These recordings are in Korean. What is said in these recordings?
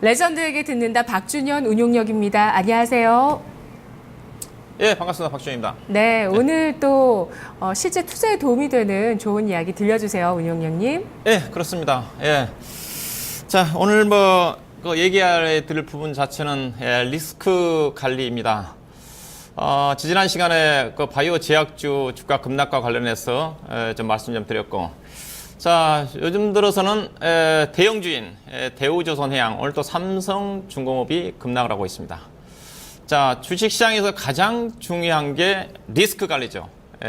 레전드에게 듣는다 박준현 운용력입니다. 안녕하세요. 예, 반갑습니다. 박준현입니다. 네, 오늘 또 실제 투자에 도움이 되는 좋은 이야기 들려주세요, 운용력님. 예, 그렇습니다. 예. 자, 오늘 얘기할 드릴 부분 자체는 리스크 관리입니다. 지지난 시간에 그 바이오 제약주 주가 급락과 관련해서 좀 말씀 좀 드렸고, 자, 요즘 들어서는 대형주인 대우조선해양, 오늘 또 삼성중공업이 급락을 하고 있습니다. 자, 주식시장에서 가장 중요한 게 리스크 관리죠.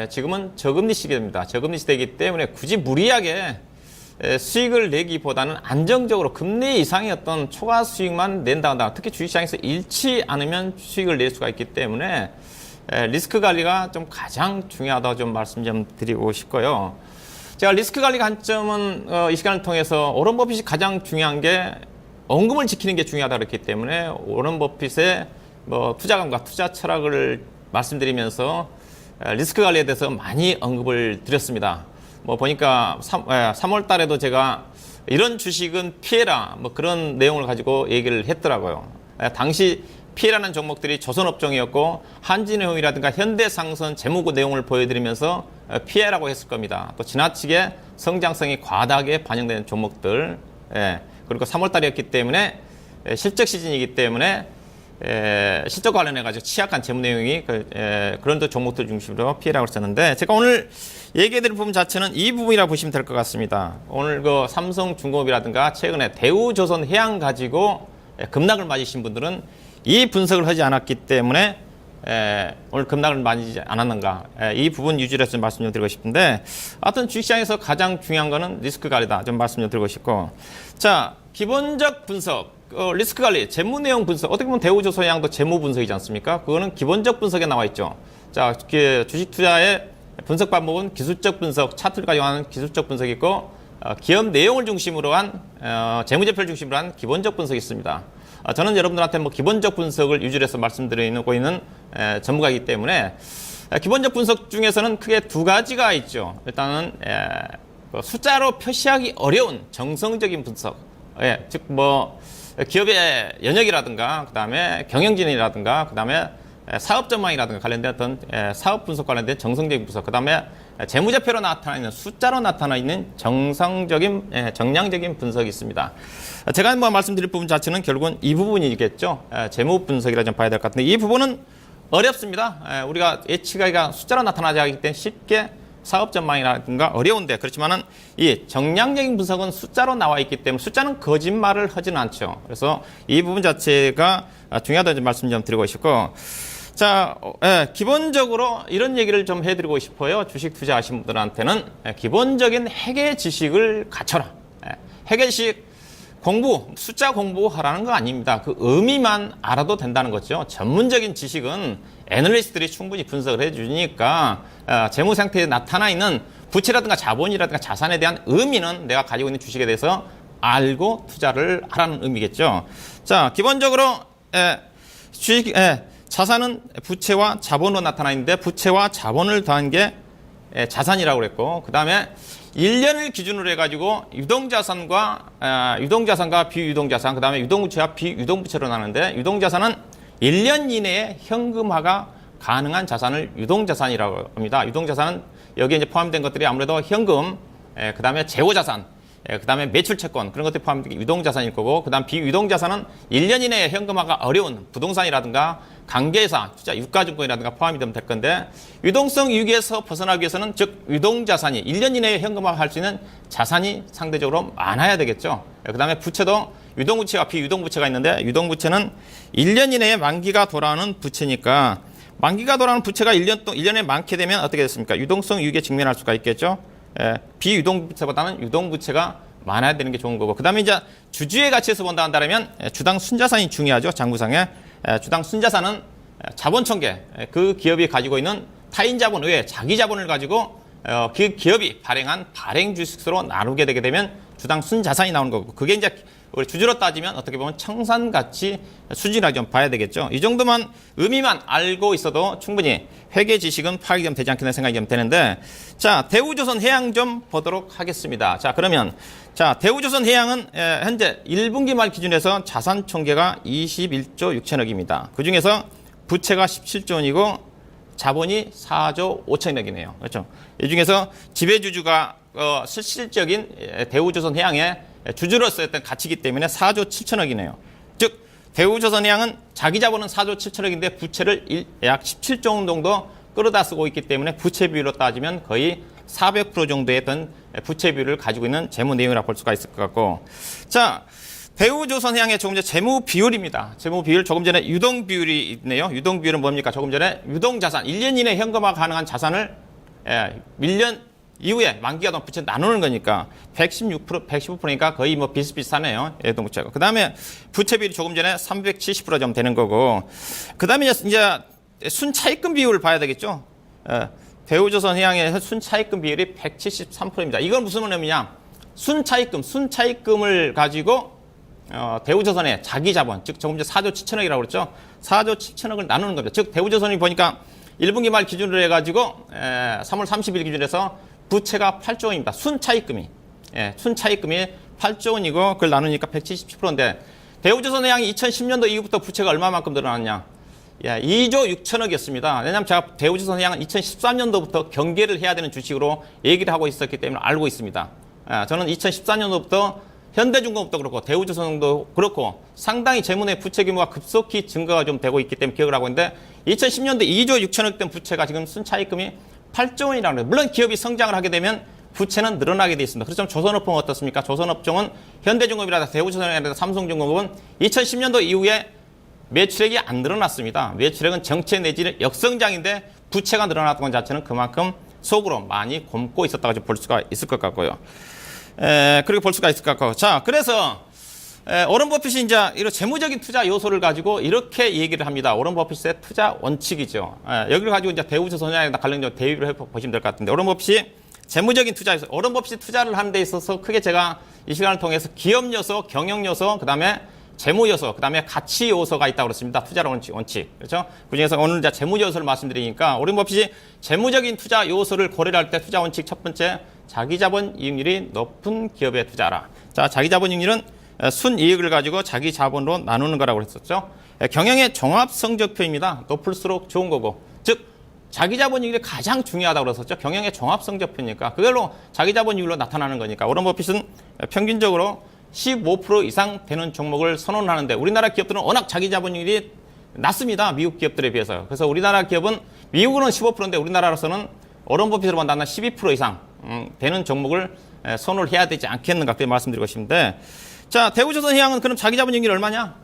지금은 저금리 시기입니다. 저금리 시대이기 때문에 굳이 무리하게 수익을 내기보다는 안정적으로 금리 이상의 어떤 초과 수익만 낸다. 특히 주식시장에서 잃지 않으면 수익을 낼 수가 있기 때문에 리스크 관리가 좀 가장 중요하다고 좀 말씀 좀 드리고 싶고요. 제가 리스크 관리 관점은 이 시간을 통해서 워런 버핏이 가장 중요한 게 원금을 지키는 게 중요하다 그랬기 때문에 워런 버핏의 투자감과 투자 철학을 말씀드리면서 리스크 관리에 대해서 많이 언급을 드렸습니다. 보니까 3월 달에도 제가 이런 주식은 피해라 그런 내용을 가지고 얘기를 했더라고요. 당시 피해라는 종목들이 조선업종이었고 한진해운이라든가 현대상선 재무구 내용을 보여드리면서 피해라고 했을 겁니다. 또 지나치게 성장성이 과다하게 반영되는 종목들, 그리고 3월 달이었기 때문에 실적 시즌이기 때문에 실적 관련해가지고 취약한 재무 내용이 그런 종목들 중심으로 피해라고 했었는데, 제가 오늘 얘기해드릴 부분 자체는 이 부분이라고 보시면 될 것 같습니다. 오늘 그 삼성중공업이라든가 최근에 대우조선해양 가지고 급락을 맞으신 분들은 이 분석을 하지 않았기 때문에 오늘 급락을 맞지 않았는가, 이 부분 유지를 해서 말씀 좀 드리고 싶은데, 하여튼 주식시장에서 가장 중요한 거는 리스크 관리다 좀 말씀 좀 드리고 싶고, 자, 기본적 분석, 리스크 관리, 재무 내용 분석, 어떻게 보면 대우조선해양도 재무 분석이지 않습니까? 그거는 기본적 분석에 나와 있죠. 자, 주식 투자의 분석 방법은 기술적 분석, 차트를 가지고 하는 기술적 분석이 있고, 기업 내용을 중심으로 한 재무제표를 중심으로 한 기본적 분석이 있습니다. 저는 여러분들한테 기본적 분석을 유지를 해서 말씀드리고 있는 전문가이기 때문에, 기본적 분석 중에서는 크게 두 가지가 있죠. 일단은 숫자로 표시하기 어려운 정성적인 분석, 즉 기업의 영역이라든가, 그 다음에 경영진이라든가, 그 다음에 사업 전망이라든가 관련된 어떤 사업 분석 관련된 정성적인 분석, 그 다음에 재무제표로 나타나 있는 숫자로 나타나 있는 정상적인, 정량적인 분석이 있습니다. 제가 말씀드릴 부분 자체는 결국은 이 부분이겠죠. 재무 분석이라 좀 봐야 될 것 같은데, 이 부분은 어렵습니다. 우리가 예측하기가 숫자로 나타나지 않기 때문에 쉽게 사업 전망이라든가 어려운데, 그렇지만은 이 정량적인 분석은 숫자로 나와 있기 때문에 숫자는 거짓말을 하지는 않죠. 그래서 이 부분 자체가 중요하다는 말씀 좀 드리고 싶고, 자, 기본적으로 이런 얘기를 좀 해드리고 싶어요. 주식 투자하신 분들한테는 기본적인 회계 지식을 갖춰라. 회계 지식 공부, 숫자 공부하라는 거 아닙니다. 그 의미만 알아도 된다는 거죠. 전문적인 지식은 애널리스트들이 충분히 분석을 해주니까 재무 상태에 나타나 있는 부채라든가 자본이라든가 자산에 대한 의미는 내가 가지고 있는 주식에 대해서 알고 투자를 하라는 의미겠죠. 자, 기본적으로 주식 자산은 부채와 자본으로 나타나 있는데, 부채와 자본을 더한 게 자산이라고 그랬고, 그 다음에 1년을 기준으로 해가지고 유동자산과 비유동자산, 그 다음에 유동부채와 비유동부채로 나누는데, 유동자산은 1년 이내에 현금화가 가능한 자산을 유동자산이라고 합니다. 유동자산은 여기에 이제 포함된 것들이 아무래도 현금, 그 다음에 재고자산, 그 다음에 매출채권, 그런 것들이 포함된 게 유동자산일 거고, 그 다음 비유동자산은 1년 이내에 현금화가 어려운 부동산이라든가 관계회사, 투자 유가증권이라든가 포함이 되면 될 건데, 유동성 위기에서 벗어나기 위해서는 즉 유동자산이 1년 이내에 현금화할 수 있는 자산이 상대적으로 많아야 되겠죠. 그 다음에 부채도 유동부채와 비유동부채가 있는데, 유동부채는 1년 이내에 만기가 돌아오는 부채니까, 만기가 돌아오는 부채가 1년에 많게 되면 어떻게 됐습니까? 유동성 위기에 직면할 수가 있겠죠. 비유동부채보다는 유동부채가 많아야 되는 게 좋은 거고, 그 다음에 이제 주주의 가치에서 본다 한다면 주당 순자산이 중요하죠. 장부상에 주당 순자산은 자본 총계, 그 기업이 가지고 있는 타인 자본 외에 자기 자본을 가지고 그 기업이 발행한 발행 주식수로 나누게 되게 되면 주당 순자산이 나오는 거고, 그게 이제 우리 주주로 따지면 어떻게 보면 청산가치 수준이라고 좀 봐야 되겠죠. 이 정도만 의미만 알고 있어도 충분히 회계 지식은 파악이 좀 되지 않겠나 생각이 좀 되는데, 자, 대우조선해양 좀 보도록 하겠습니다. 자, 그러면 자, 대우조선해양은 현재 1분기 말 기준에서 자산 총계가 21조 6천억입니다. 그 중에서 부채가 17조 원이고 자본이 4조 5천억이네요. 그렇죠? 이 중에서 지배주주가 실질적인 대우조선해양의 주주로서 어떤 가치이기 때문에 4조 7천억이네요. 즉 대우조선해양은 자기 자본은 4조 7천억인데 부채를 약 17조 원 정도 끌어다 쓰고 있기 때문에 부채 비율로 따지면 거의 400% 정도의 어떤 부채 비율을 가지고 있는 재무 내용이라고 볼 수가 있을 것 같고, 자, 대우조선해양의 조금 전에 재무 비율입니다. 재무 비율 조금 전에 유동 비율이 있네요. 유동 비율은 뭡니까? 조금 전에 유동 자산, 1년 이내 현금화 가능한 자산을 1년 이후에 만기가 된 부채 나누는 거니까 116%, 115%니까 거의 뭐 비슷비슷하네요. 예동 부채가. 그 다음에 부채 비율이 조금 전에 370% 좀 되는 거고, 그 다음에 이제 순차입금 비율을 봐야 되겠죠. 대우조선해양의 순차입금 비율이 173%입니다. 이건 무슨 의미냐? 순차입금을 가지고 대우조선의 자기 자본, 즉 조금 전에 4조 7천억이라고 그랬죠. 4조 7천억을 나누는 겁니다. 즉 대우조선이 보니까 1분기 말 기준으로 해가지고 3월 30일 기준에서 부채가 8조 원입니다. 순차입금이. 순차입금이 8조 원이고 그걸 나누니까 177%인데 대우조선해양이 2010년도 이후부터 부채가 얼마만큼 늘어났냐? 2조 6천억이었습니다. 왜냐하면 제가 대우조선해양은 2013년도부터 경계를 해야 되는 주식으로 얘기를 하고 있었기 때문에 알고 있습니다. 저는 2014년도부터 현대중공업도 그렇고 대우조선도 그렇고 상당히 재무내 부채 규모가 급속히 증가가 좀 되고 있기 때문에 기억을 하고 있는데 2010년도 2조 6천억 된 부채가 지금 순차입금이 8조 원이라는 거예요. 물론 기업이 성장을 하게 되면 부채는 늘어나게 돼 있습니다. 그렇지만 조선업종은 어떻습니까? 조선업종은 현대중공업이라든가 대우조선이라든가 삼성중공업은 2010년도 이후에 매출액이 안 늘어났습니다. 매출액은 정체 내지는 역성장인데 부채가 늘어났던 것 자체는 그만큼 속으로 많이 곪고 있었다고 볼 수가 있을 것 같고요. 그리고 볼 수가 있을 것 같고. 자, 그래서 워런 버핏이 이제 이런 재무적인 투자 요소를 가지고 이렇게 얘기를 합니다. 워런 버핏의 투자 원칙이죠. 여기를 가지고 이제 대우조선해양에 관련된 대비를 해보시면 될 것 같은데, 워런 버핏이 재무적인 투자 요소, 워런 버핏이 투자를 하는 데 있어서 크게 제가 이 시간을 통해서 기업 요소, 경영 요소, 그 다음에 재무 요소, 그 다음에 가치 요소가 있다고 그랬습니다. 투자 원칙. 그렇죠? 그 중에서 오늘 이제 재무 요소를 말씀드리니까, 워런 버핏이 재무적인 투자 요소를 고려를 할 때 투자 원칙 첫 번째, 자기 자본 이익률이 높은 기업에 투자하라. 자, 자기 자본 이익률은 순이익을 가지고 자기 자본으로 나누는 거라고 했었죠. 경영의 종합 성적표입니다. 높을수록 좋은 거고, 즉 자기 자본 이익이 가장 중요하다고 그랬었죠. 경영의 종합 성적표니까 그걸로 자기 자본 이익으로 나타나는 거니까 워런 버핏은 평균적으로 15% 이상 되는 종목을 선언하는데, 우리나라 기업들은 워낙 자기 자본 이익이 낮습니다. 미국 기업들에 비해서. 그래서 우리나라 기업은 미국으로는 15%인데 우리나라로서는 워런 버핏으로 본다면 12% 이상 되는 종목을 선호를 해야 되지 않겠는가, 그렇게 말씀드리고 싶은데, 자, 대우조선해양은 그럼 자기 자본 이익률이 얼마냐?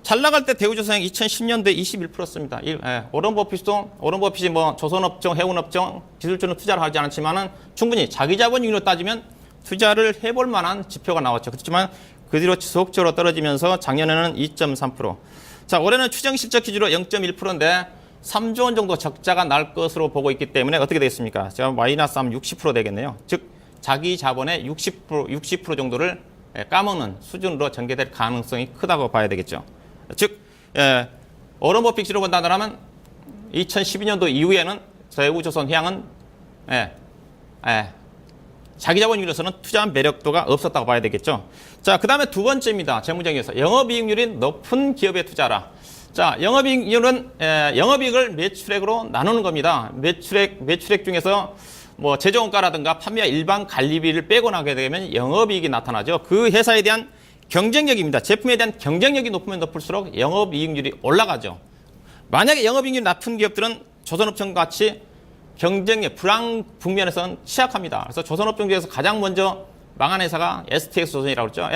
잘 나갈 때 대우조선해양 2010년도에 21%였습니다. 워런 버핏이 뭐 조선업종, 해운업종, 기술주는 투자를 하지 않았지만은 충분히 자기 자본 이익률로 따지면 투자를 해볼 만한 지표가 나왔죠. 그렇지만 그 뒤로 지속적으로 떨어지면서 작년에는 2.3%. 자, 올해는 추정 실적 기준으로 0.1%인데 3조 원 정도 적자가 날 것으로 보고 있기 때문에 어떻게 되겠습니까? 제가 마이너스 하면 60% 되겠네요. 즉 자기 자본의 60% 정도를 까먹는 수준으로 전개될 가능성이 크다고 봐야 되겠죠. 즉 워런 버핏으로 본다면 2012년도 이후에는 대우조선해양은 자기 자본이익으로서는 투자 매력도가 없었다고 봐야 되겠죠. 자, 그 다음에 두 번째입니다. 재무적에서 영업이익률이 높은 기업에 투자하라. 자, 영업이익률은 영업이익을 매출액으로 나누는 겁니다. 매출액 중에서 뭐 제조원가라든가 판매와 일반 관리비를 빼고 나게 되면 영업이익이 나타나죠. 그 회사에 대한 경쟁력입니다. 제품에 대한 경쟁력이 높으면 높을수록 영업이익률이 올라가죠. 만약에 영업이익률이 낮은 기업들은 조선업종 같이 경쟁력, 불황 국면에서는 취약합니다. 그래서 조선업종 중에서 가장 먼저 망한 회사가 STX조선이라고 그랬죠.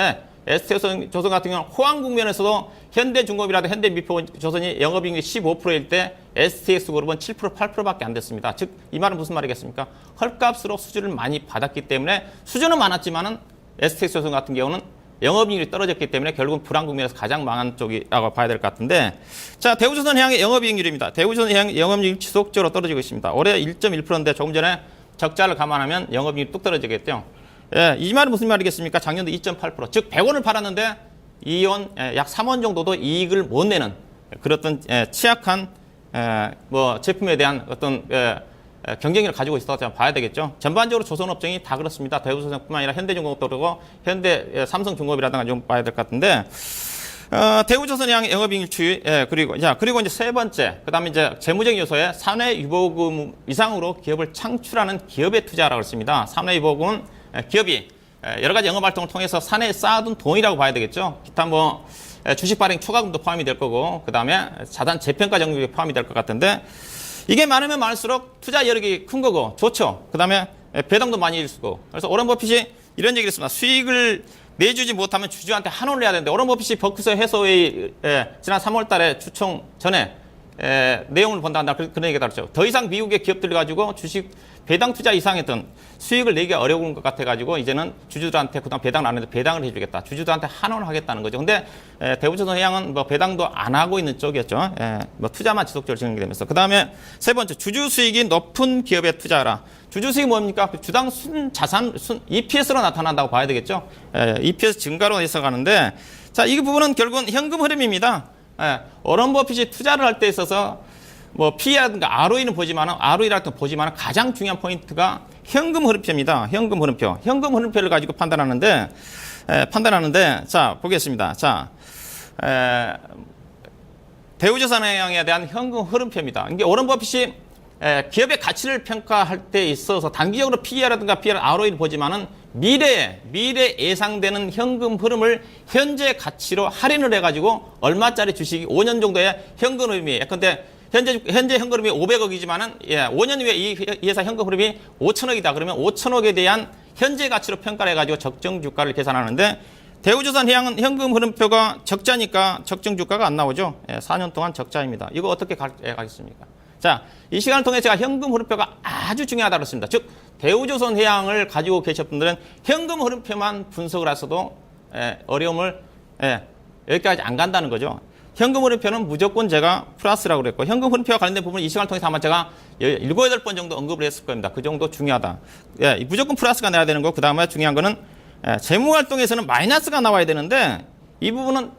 STX조선 같은 경우는 호황 국면에서도 현대중공업이라든가 현대미표조선이 영업이익률이 15%일 때 STX그룹은 7%, 8%밖에 안 됐습니다. 즉, 이 말은 무슨 말이겠습니까? 헐값으로 수주를 많이 받았기 때문에 수주는 많았지만은 STX조선 같은 경우는 영업이익률이 떨어졌기 때문에 결국은 불황 국면에서 가장 망한 쪽이라고 봐야 될 것 같은데, 자, 대우조선해양의 영업이익률입니다. 대우조선해양 영업이익률이 지속적으로 떨어지고 있습니다. 올해 1.1%인데 조금 전에 적자를 감안하면 영업이익이 뚝 떨어지겠죠. 예, 이 말은 무슨 말이겠습니까? 작년도 2.8%, 즉 100원을 팔았는데 이원 약 3원 정도도 이익을 못 내는 그런 취약한 뭐 제품에 대한 어떤 경쟁력을 가지고 있었다고 봐야 되겠죠. 전반적으로 조선업종이 다 그렇습니다. 대우조선뿐만 아니라 현대중공업도 그렇고 현대 삼성중공업이라든가 좀 봐야 될 것 같은데 대우조선해양 영업이익 추이 그리고 이제 세 번째 그다음에 이제 재무적인 요소에 사내유보금 이상으로 기업을 창출하는 기업의 투자라고 했습니다. 사내유보금은 기업이 여러 가지 영업 활동을 통해서 사내에 쌓아둔 돈이라고 봐야 되겠죠. 기타 뭐 주식 발행 추가금도 포함이 될 거고 그다음에 자산 재평가 정액이 포함이 될 것 같은데 이게 많으면 많을수록 투자 여력이 큰 거고 좋죠. 그다음에 배당도 많이 일수고. 그래서 오런 버핏이 이런 얘기를 했습니다. 수익을 내주지 못하면 주주한테 환원을 해야 되는데 오런 버핏이 버크셔 해서웨이 지난 3월 달에 주총 전에 내용을 본다 그런 얘기가 다르죠. 더 이상 미국의 기업들 가지고 주식 배당 투자 이상했던 수익을 내기 어려운 것 같아가지고 이제는 주주들한테 그다음 배당을 안 해도 배당을 해주겠다. 주주들한테 환원을 하겠다는 거죠. 근데 대우조선해양은 뭐 배당도 안 하고 있는 쪽이었죠. 뭐 투자만 지속적으로 진행되면서 그다음에 세 번째 주주 수익이 높은 기업에 투자하라. 주주 수익이 뭡니까? 주당 자산 EPS로 나타난다고 봐야 되겠죠. EPS 증가로 해석하는데 자, 이 부분은 결국은 현금 흐름입니다. 워런 버핏이 투자를 할 때 있어서 뭐 PE라든가 ROE는 보지만 가장 중요한 포인트가 현금 흐름표입니다. 현금 흐름표. 현금 흐름표를 가지고 판단하는데 자, 보겠습니다. 자, 대우조선해양에 대한 현금 흐름표입니다. 이게 워런 버핏이 기업의 가치를 평가할 때 있어서 단기적으로 PE라든가 ROE를 보지만은 미래 예상되는 현금 흐름을 현재 가치로 할인을 해가지고 얼마짜리 주식이 5년 정도의 현금 흐름이 근데 현재 현금 흐름이 500억이지만은 5년 후에 이 회사 현금 흐름이 5천억이다. 그러면 5천억에 대한 현재 가치로 평가를 해가지고 적정 주가를 계산하는데 대우조선해양은 현금 흐름표가 적자니까 적정 주가가 안 나오죠. 4년 동안 적자입니다. 이거 어떻게 가겠습니까? 자, 이 시간을 통해 제가 현금 흐름표가 아주 중요하다고 했습니다. 즉, 대우조선해양을 가지고 계신 분들은 현금 흐름표만 분석을 하셔도 어려움을 여기까지 안 간다는 거죠. 현금 흐름표는 무조건 제가 플러스라고 그랬고 현금 흐름표와 관련된 부분은 이 시간을 통해서 아마 제가 7, 8번 정도 언급을 했을 겁니다. 그 정도 중요하다. 무조건 플러스가 나야 되는 거. 그 다음에 중요한 거는 재무활동에서는 마이너스가 나와야 되는데 이 부분은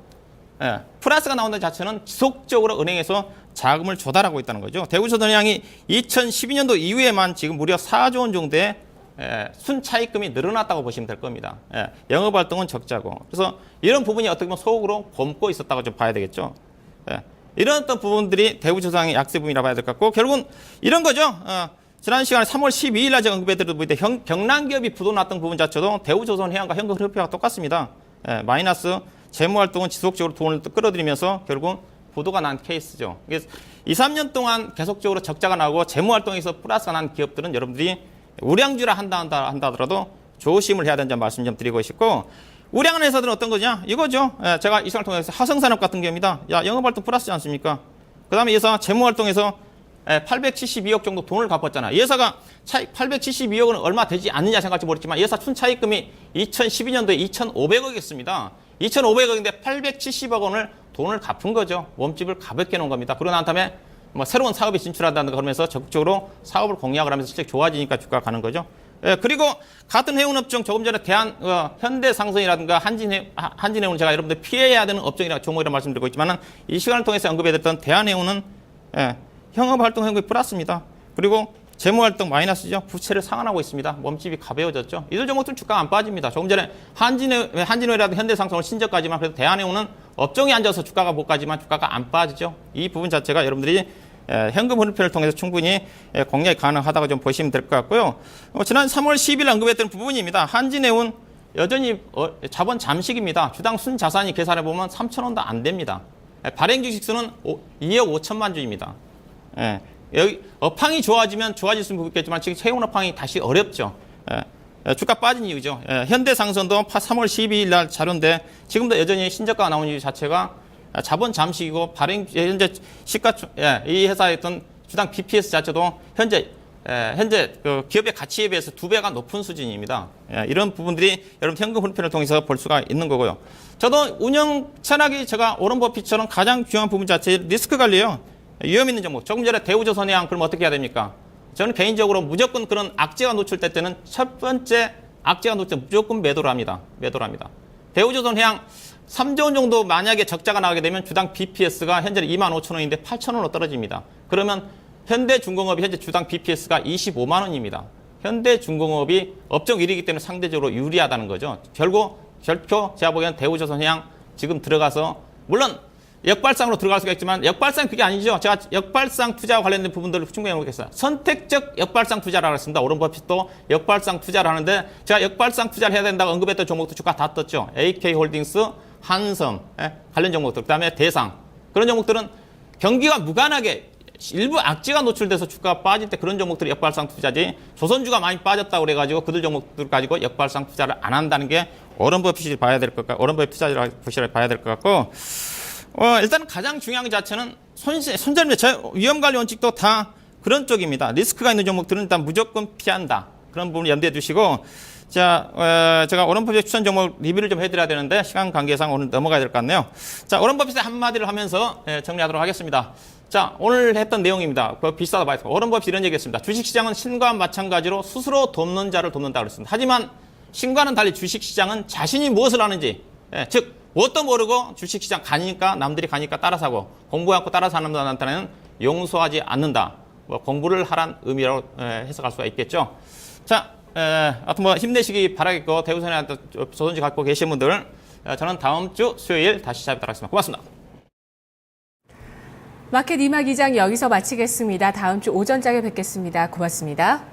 플러스가 나오는 자체는 지속적으로 은행에서 자금을 조달하고 있다는 거죠. 대우조선해양이 2012년도 이후에만 지금 무려 4조 원 정도의 순차익금이 늘어났다고 보시면 될 겁니다. 영업활동은 적자고. 그래서 이런 부분이 어떻게 보면 속으로 곪고 있었다고 좀 봐야 되겠죠. 이런 어떤 부분들이 대우조선해양의 약세 부분이라고 봐야 될 것 같고 결국은 이런 거죠. 지난 시간에 3월 12일 날 제가 언급해드렸던 부분인데 경란기업이 부도났던 부분 자체도 대우조선해양과 현금 흐름표가 똑같습니다. 마이너스 재무활동은 지속적으로 돈을 끌어들이면서 결국 부도가 난 케이스죠. 2, 3년 동안 계속적으로 적자가 나고 재무활동에서 플러스가 난 기업들은 여러분들이 우량주라 한다 하더라도 조심을 해야 된다는 말씀 좀 드리고 싶고 우량한 회사들은 어떤 거냐? 이거죠. 제가 이 시간을 통해서 하성산업 같은 경우입니다. 영업활동 플러스지 않습니까? 그 다음에 이 회사 재무활동에서 872억 정도 돈을 갚았잖아. 이 회사가 872억은 얼마 되지 않느냐 생각할지 모르겠지만 이 회사 순차익금이 2012년도에 2,500억이었습니다. 2,500억인데 870억 원을 돈을 갚은 거죠. 몸집을 가볍게 놓은 겁니다. 그러고 난 다음에 뭐 새로운 사업에 진출한다는 거 그러면서 적극적으로 사업을 공략을 하면서 실적 좋아지니까 주가가 가는 거죠. 그리고 같은 해운업종 조금 전에 현대상선이라든가 한진해운 제가 여러분들 피해야 되는 업종이라 종목이라 말씀드리고 있지만은 이 시간을 통해서 언급해드렸던 대한해운은 영업활동 현금이 플러스입니다. 그리고 재무활동 마이너스죠. 부채를 상환하고 있습니다. 몸집이 가벼워졌죠. 이들 종목들은 주가가 안 빠집니다. 조금 전에 한진해라든가 현대상선을 신저까지만 그래도 대한해운은 업종이 앉아서 주가가 못 가지만 주가가 안 빠지죠. 이 부분 자체가 여러분들이 현금 흐름표를 통해서 충분히 공략이 가능하다고 좀 보시면 될 것 같고요. 지난 3월 10일 언급했던 부분입니다. 한진해운 여전히 자본 잠식입니다. 주당 순자산이 계산해 보면 3,000원도 안 됩니다. 발행 주식수는 2억 5천만 주입니다. 여기 업황이 좋아지면 좋아질 수 있겠지만 지금 채용 업황이 다시 어렵죠. 주가 빠진 이유죠. 현대상선도 3월 12일 날 자료인데 지금도 여전히 신저가가 나온 이유 자체가 자본 잠식이고 발행 현재 시가총 이 회사의 어떤 주당 BPS 자체도 현재 그 기업의 가치에 비해서 2배가 높은 수준입니다. 이런 부분들이 여러분 현금 흐름표를 통해서 볼 수가 있는 거고요. 저도 운영 철학이 제가 워런 버핏처럼 가장 중요한 부분 자체 리스크 관리예요. 위험 있는 종목. 조금 전에 대우조선해양 그럼 어떻게 해야 됩니까? 저는 개인적으로 무조건 그런 악재가 노출될 때는 첫 번째 악재가 노출될 때 무조건 매도를 합니다. 대우조선해양 3조 원 정도 만약에 적자가 나게 되면 주당 BPS가 현재 25,000원인데 8,000원으로 떨어집니다. 그러면 현대중공업이 현재 주당 BPS가 25만 원입니다. 현대중공업이 업종 1위이기 때문에 상대적으로 유리하다는 거죠. 결코 제가 보기엔 대우조선해양 지금 들어가서 물론 역발상으로 들어갈 수가 있지만 역발상 그게 아니죠. 제가 역발상 투자와 관련된 부분들을 충분히 언급했어요. 선택적 역발상 투자라고 했습니다. 오런 버핏도 역발상 투자를 하는데 제가 역발상 투자를 해야 된다고 언급했던 종목도 주가 다 떴죠. AK홀딩스, 한섬 관련 종목들, 그다음에 대상 그런 종목들은 경기가 무관하게 일부 악재가 노출돼서 주가가 빠질 때 그런 종목들이 역발상 투자지 조선주가 많이 빠졌다고 그래가지고 그들 종목들 가지고 역발상 투자를 안 한다는 게 오런 버핏이 봐야 될 것 같고 오런 버핏 투자를 봐야 될 것 같고 일단 가장 중요한 자체는 손절매 위험관리 원칙도 다 그런 쪽입니다. 리스크가 있는 종목들은 일단 무조건 피한다. 그런 부분을 염두에 두시고 자, 제가 오런 버핏 추천 종목 리뷰를 좀 해드려야 되는데 시간 관계상 오늘 넘어가야 될 것 같네요. 자, 오런 버핏의 한마디를 하면서 정리하도록 하겠습니다. 자, 오늘 했던 내용입니다. 비싸다 봐요. 오런 버핏 이런 얘기했습니다. 주식시장은 신과 마찬가지로 스스로 돕는 자를 돕는다고 그랬습니다. 하지만 신과는 달리 주식시장은 자신이 무엇을 하는지, 즉 뭣도 모르고 주식시장 가니까 남들이 가니까 따라 사고 공부하고 따라 사는 사람한테는 용서하지 않는다. 공부를 하란 의미로 해석할 수가 있겠죠. 자, 하여튼 힘내시기 바라겠고 대우선해한테 조선주 갖고 계신 분들 저는 다음 주 수요일 다시 찾아뵙도록 하겠습니다. 고맙습니다. 마켓 이마 기장 여기서 마치겠습니다. 다음 주 오전장에 뵙겠습니다. 고맙습니다.